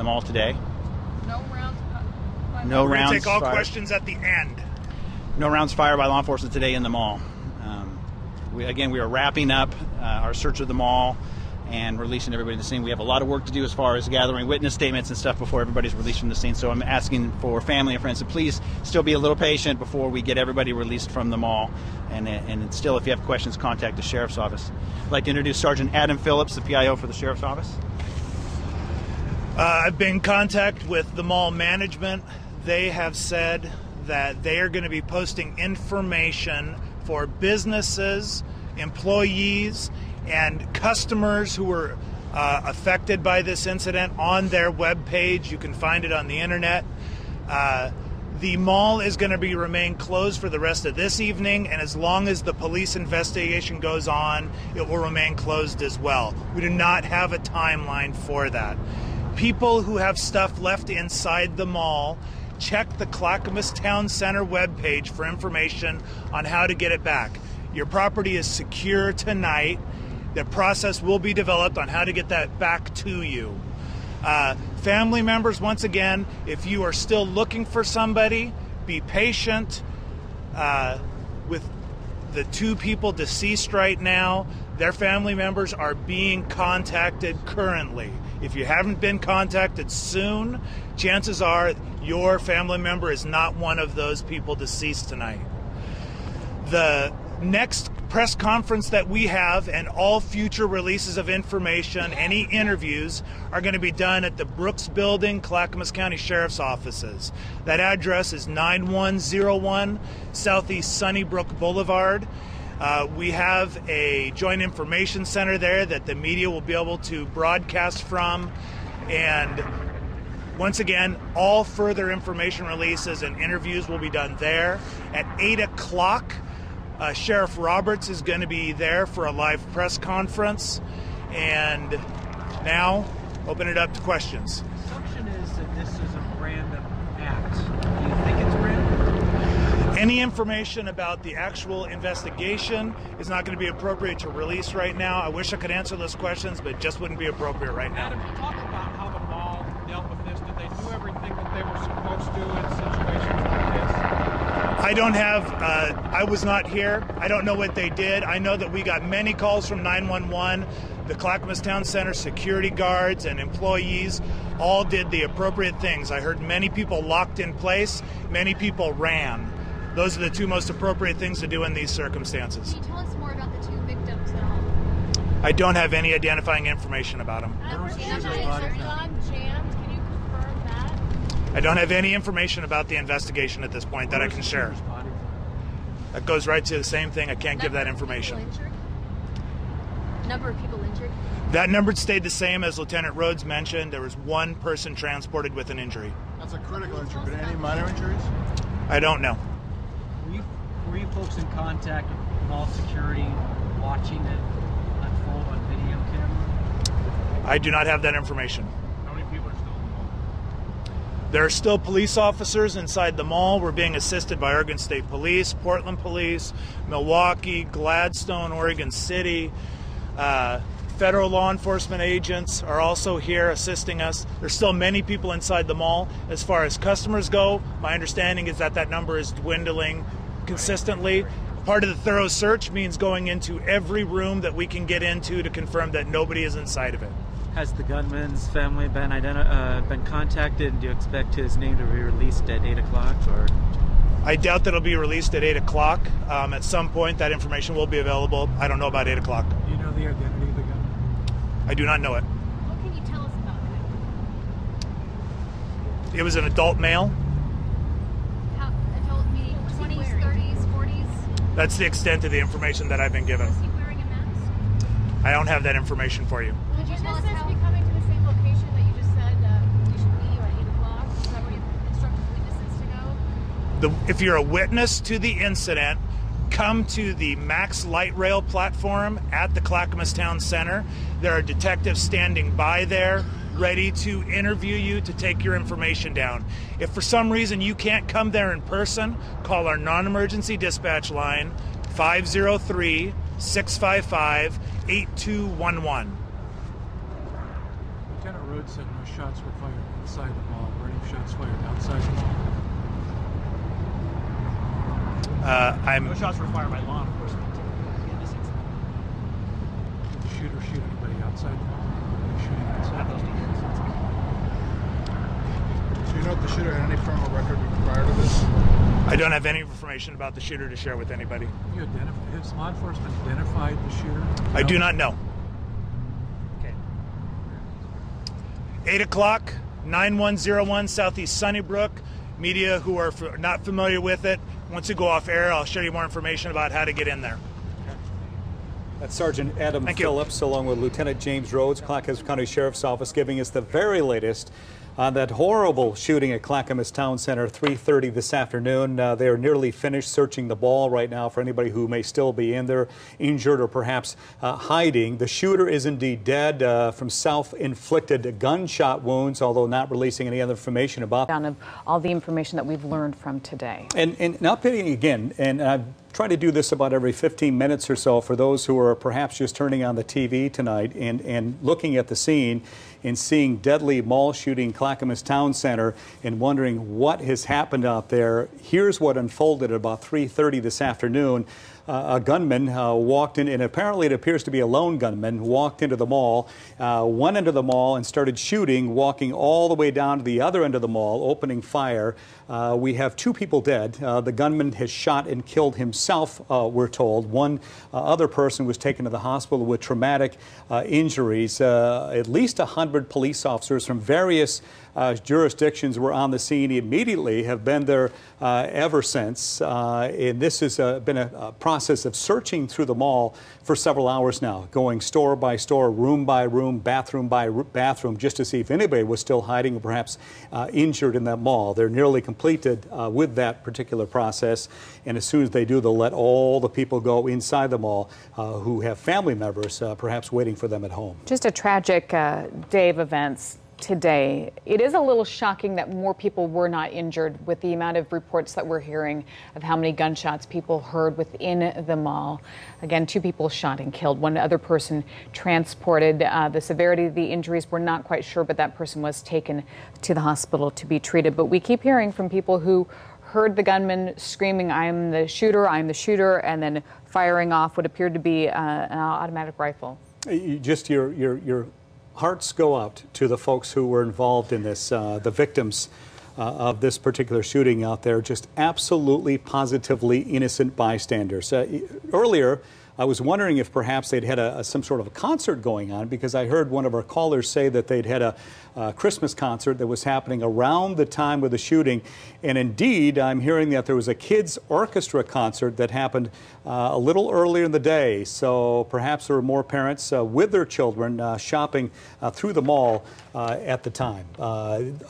mall today. No rounds. No We're rounds going to take all fired. questions at the end. No rounds fired by law enforcement today in the mall. We are wrapping up our search of the mall and releasing everybody to the scene. We have a lot of work to do as far as gathering witness statements and stuff before everybody's released from the scene. So I'm asking for family and friends to please still be a little patient before we get everybody released from the mall. And still, if you have questions, contact the Sheriff's Office. I'd like to introduce Sergeant Adam Phillips, the PIO for the Sheriff's Office. I've been in contact with the mall management. They have said that they are going to be posting information for businesses, employees, and customers who were affected by this incident on their webpage. You can find it on the internet. The mall is going to remain closed for the rest of this evening, and as long as the police investigation goes on, it will remain closed as well. We do not have a timeline for that. People who have stuff left inside the mall, check the Clackamas Town Center webpage for information on how to get it back. Your property is secure tonight. The process will be developed on how to get that back to you. Family members, once again, if you are still looking for somebody, be patient. With the 2 people deceased right now, their family members are being contacted currently. If you haven't been contacted soon, chances are your family member is not one of those people deceased tonight. The next press conference that we have and all future releases of information, any interviews, are going to be done at the Brooks Building, Clackamas County Sheriff's Offices. That address is 9101 Southeast Sunnybrook Boulevard. We have a joint information center there that the media will be able to broadcast from. And once again, all further information releases and interviews will be done there. At 8 o'clock, Sheriff Roberts is going to be there for a live press conference. And now, open it up to questions. The assumption is that this is a random act. Do you think it's random? Any information about the actual investigation is not going to be appropriate to release right now. I wish I could answer those questions, but it just wouldn't be appropriate right now. Adam, you talked about how the mall dealt with this. Did they do everything that they were supposed to in situations like this? I don't have, I was not here. I don't know what they did. I know that we got many calls from 911. The Clackamas Town Center security guards and employees all did the appropriate things. I heard many people locked in place, many people ran. Those are the 2 most appropriate things to do in these circumstances. Can you tell us more about the 2 victims at all? I don't have any identifying information about them. Can you confirm that? I don't have any information about the investigation at this point that I can share. That goes right to the same thing. I can't give that information. Number of people injured? That number stayed the same as Lieutenant Rhodes mentioned. There was 1 person transported with an injury. That's a critical injury, but any minor injuries? I don't know. Were you folks in contact with mall security watching it unfold on video camera? I do not have that information. How many people are still in the mall? There are still police officers inside the mall. We're being assisted by Oregon State Police, Portland Police, Milwaukee, Gladstone, Oregon City. Federal law enforcement agents are also here assisting us. There's still many people inside the mall. As far as customers go, my understanding is that that number is dwindling consistently. Part of the thorough search means going into every room that we can get into to confirm that nobody is inside of it. Has the gunman's family been contacted, and do you expect his name to be released at 8 o'clock? Or? I doubt that it'll be released at 8 o'clock. At some point, that information will be available. I don't know about 8 o'clock. Do you know the identity of the gunman? I do not know it. What can you tell us about him? It was an adult male. How adult meaning 20s, 30s, 40s? That's the extent of the information that I've been given. Was he wearing a mask? I don't have that information for you. Could you tell us how? Be coming to the same location that you just said we should be at 8 o'clock? Is that where you instructed witnesses to go? If you're a witness to the incident, come to the Max Light Rail platform at the Clackamas Town Center. There are detectives standing by there, ready to interview you, to take your information down. If for some reason you can't come there in person, call our non-emergency dispatch line, 503-655-8211. Lieutenant Rhodes report said no shots were fired inside the mall. Were any shots fired outside the mall? No shots were fired by law enforcement in this incident. Did the shooter shoot anybody outside the mall? Were they shooting outside? Not those details. Do you know if the shooter had any criminal record prior to this? I don't have any information about the shooter to share with anybody. Has law enforcement identified the shooter? I do not know. Okay. 8 o'clock, 9101 Southeast Sunnybrook. Media who are not familiar with it, once you go off air, I'll share you more information about how to get in there. That's Sergeant Adam Thank you. Phillips, along with Lieutenant James Rhodes, Clackamas County Sheriff's Office, giving us the very latest on that horrible shooting at Clackamas Town Center, 3:30 this afternoon. They are nearly finished searching the mall right now for anybody who may still be in there, injured or perhaps hiding. The shooter is indeed dead from self-inflicted gunshot wounds, although not releasing any other information about Down of all the information that we've learned from today. And updating again, and I've tried to do this about every 15 minutes or so for those who are perhaps just turning on the TV tonight and looking at the scene and seeing deadly mall shooting Clackamas Town Center and wondering what has happened out there. Here's what unfolded at about 3:30 this afternoon. A gunman walked in, and apparently it appears to be a lone gunman, walked into the mall, went into the mall and started shooting, walking all the way down to the other end of the mall, opening fire. We have 2 people dead. The gunman has shot and killed himself, we're told. One other person was taken to the hospital with traumatic injuries. At least 100 police officers from various jurisdictions were on the scene immediately, have been there ever since. And this has been a process of searching through the mall for several hours now, going store by store, room by room, bathroom by bathroom, just to see if anybody was still hiding or perhaps injured in that mall. They're nearly completed with that particular process. And as soon as they do, they'll let all the people go inside the mall who have family members perhaps waiting for them at home. Just a tragic day of events today. It is a little shocking that more people were not injured with the amount of reports that we're hearing of how many gunshots people heard within the mall. Again, 2 people shot and killed. One other person transported. The severity of the injuries, we're not quite sure, but that person was taken to the hospital to be treated. But we keep hearing from people who heard the gunman screaming, "I'm the shooter, I'm the shooter," and then firing off what appeared to be an automatic rifle. Just your hearts go out to the folks who were involved in this, the victims of this particular shooting out there, just absolutely, positively innocent bystanders. Earlier, I was wondering if perhaps they'd had some sort of a concert going on, because I heard one of our callers say that they'd had a Christmas concert that was happening around the time of the shooting. And indeed, I'm hearing that there was a kids' orchestra concert that happened a little earlier in the day. So perhaps there were more parents with their children shopping through the mall at the time.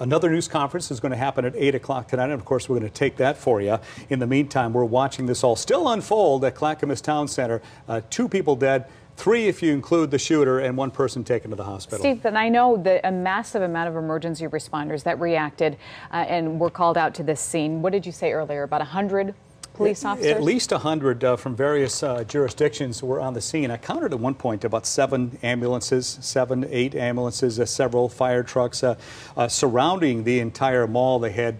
Another news conference is going to happen at 8 o'clock tonight, and of course we're going to take that for you. In the meantime, we're watching this all still unfold at Clackamas Town Center. 2 people dead, 3 if you include the shooter, and 1 person taken to the hospital. Steve, and I know that a massive amount of emergency responders that reacted and were called out to this scene. What did you say earlier? About 100 police officers? At least 100 from various jurisdictions were on the scene. I counted at one point about 7 ambulances, 7, 8 ambulances, several fire trucks surrounding the entire mall. They had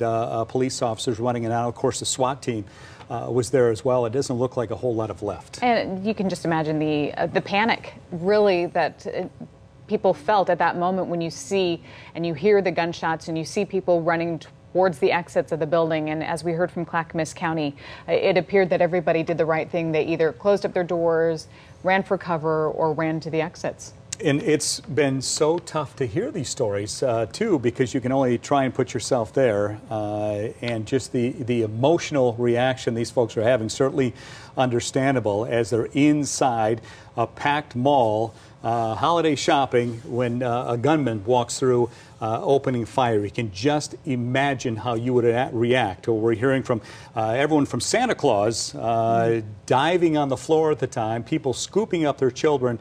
police officers running in and out. Of course, the SWAT team was there as well. It doesn't look like a whole lot of left. And you can just imagine the panic, really, that people felt at that moment when you see and you hear the gunshots and you see people running towards the exits of the building. And as we heard from Clackamas County, it appeared that everybody did the right thing. They either closed up their doors, ran for cover, or ran to the exits. And it's been so tough to hear these stories, too, because you can only try and put yourself there. And just the emotional reaction these folks are having, certainly understandable, as they're inside a packed mall, holiday shopping, when a gunman walks through opening fire. You can just imagine how you would react. We're hearing from everyone from Santa Claus diving on the floor at the time, people scooping up their children,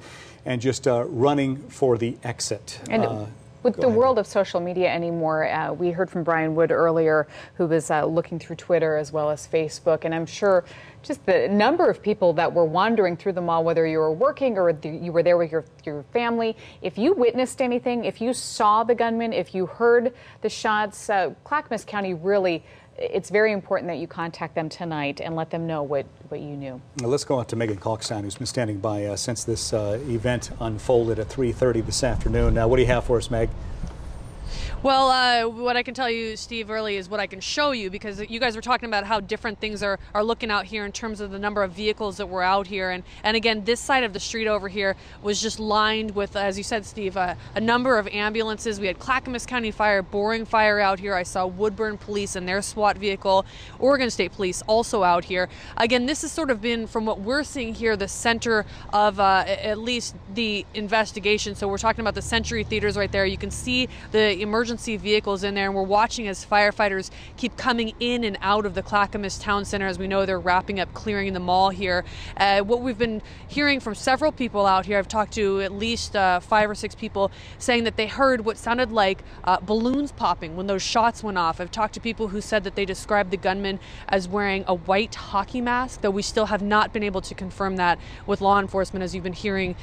and just running for the exit. And With the world of social media anymore, we heard from Brian Wood earlier, who was looking through Twitter as well as Facebook, and I'm sure just the number of people that were wandering through the mall, whether you were working or you were there with your family, if you witnessed anything, if you saw the gunman, if you heard the shots, Clackamas County really, it's very important that you contact them tonight and let them know what you knew. Now let's go out to Megan Kalkstein, who's been standing by since this event unfolded at 3:30 this afternoon. Now, what do you have for us, Meg? Well, what I can tell you, Steve, early is what I can show you, because you guys were talking about how different things are looking out here in terms of the number of vehicles that were out here. And again, this side of the street over here was just lined with, as you said, Steve, a number of ambulances. We had Clackamas County Fire, Boring Fire out here. I saw Woodburn Police and their SWAT vehicle, Oregon State Police also out here. Again, this has sort of been, from what we're seeing here, the center of at least the investigation. So we're talking about the Century Theaters right there. You can see the emergency vehicles in there, and we're watching as firefighters keep coming in and out of the Clackamas Town Center. As we know, they're wrapping up clearing the mall here. What we've been hearing from several people out here, I've talked to at least 5 or 6 people saying that they heard what sounded like balloons popping when those shots went off. I've talked to people who said that they described the gunman as wearing a white hockey mask, though we still have not been able to confirm that with law enforcement, as you've been hearing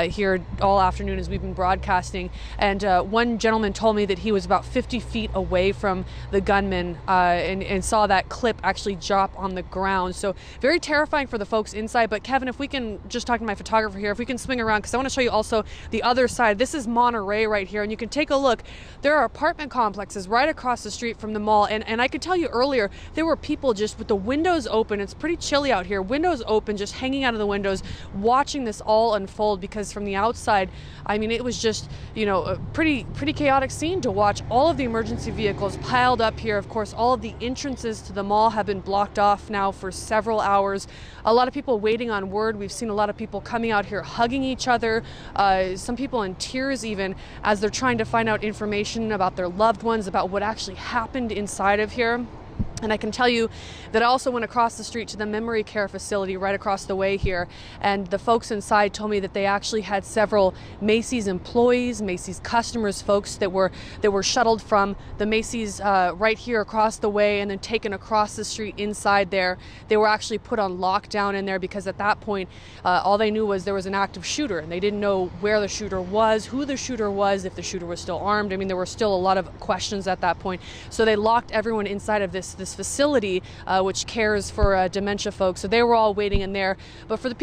here all afternoon as we've been broadcasting. And one gentleman told me that he was about 50 feet away from the gunman and saw that clip actually drop on the ground. So very terrifying for the folks inside. But Kevin, if we can just talk to my photographer here, if we can swing around, because I want to show you also the other side. This is Monterey right here, and you can take a look. There are apartment complexes right across the street from the mall, and I could tell you earlier, there were people just with the windows open. It's pretty chilly out here. Windows open, just hanging out of the windows, watching this all unfold, because from the outside, I mean, it was just, you know, a pretty chaotic scene to watch. All of the emergency vehicles piled up here. Of course, all of the entrances to the mall have been blocked off now for several hours. A lot of people waiting on word. We've seen a lot of people coming out here hugging each other, some people in tears even, as they're trying to find out information about their loved ones, about what actually happened inside of here. And I can tell you that I also went across the street to the memory care facility right across the way here, and the folks inside told me that they actually had several Macy's employees, Macy's customers, folks that were shuttled from the Macy's right here across the way and then taken across the street inside there. They were actually put on lockdown in there, because at that point all they knew was there was an active shooter, and they didn't know where the shooter was, who the shooter was, if the shooter was still armed. I mean, there were still a lot of questions at that point. So they locked everyone inside of this facility, which cares for dementia folks. So they were all waiting in there. But for the